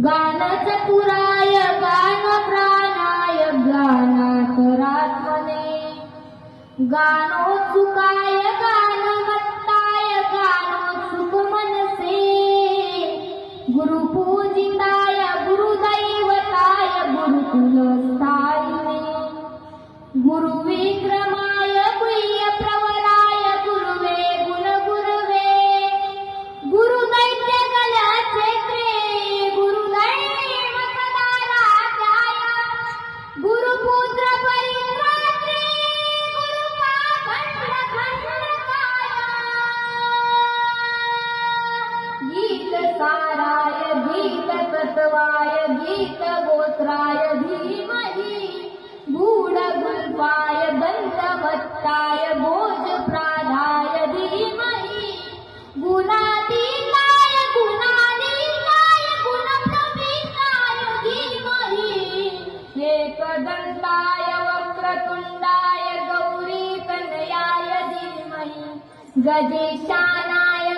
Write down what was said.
गानचतुराय गानप्राणाय ज्ञानान्तरात्मने गानोत्सुकाय गानमत्ताय गानोत्सुकमनसे गुरुपूजिताय गुरुदैवताय गुरुकुलस्थायिने गुरुविक्रमाय गुह्यप्रवराय गुरुवे गुणगुरवे गुरुदैत्यकलक्षेत्रे गुरुदैवसदाराध्याय गुरुपुत्रपरित्रात्रे गुरुपाखण्डखण्डकाय गीतसाराय गीततत्वाय गीतगोत्राय धीमहि गूढगुल्पाय दन्तवत्ताय भोजप्राधाय धीमहि गुणातीताय गुणानीताय गुणप्रवीताय धीमहि एकदन्ताय वक्रतुण्डाय गौरीतनयाय धीमहि गजेशानाय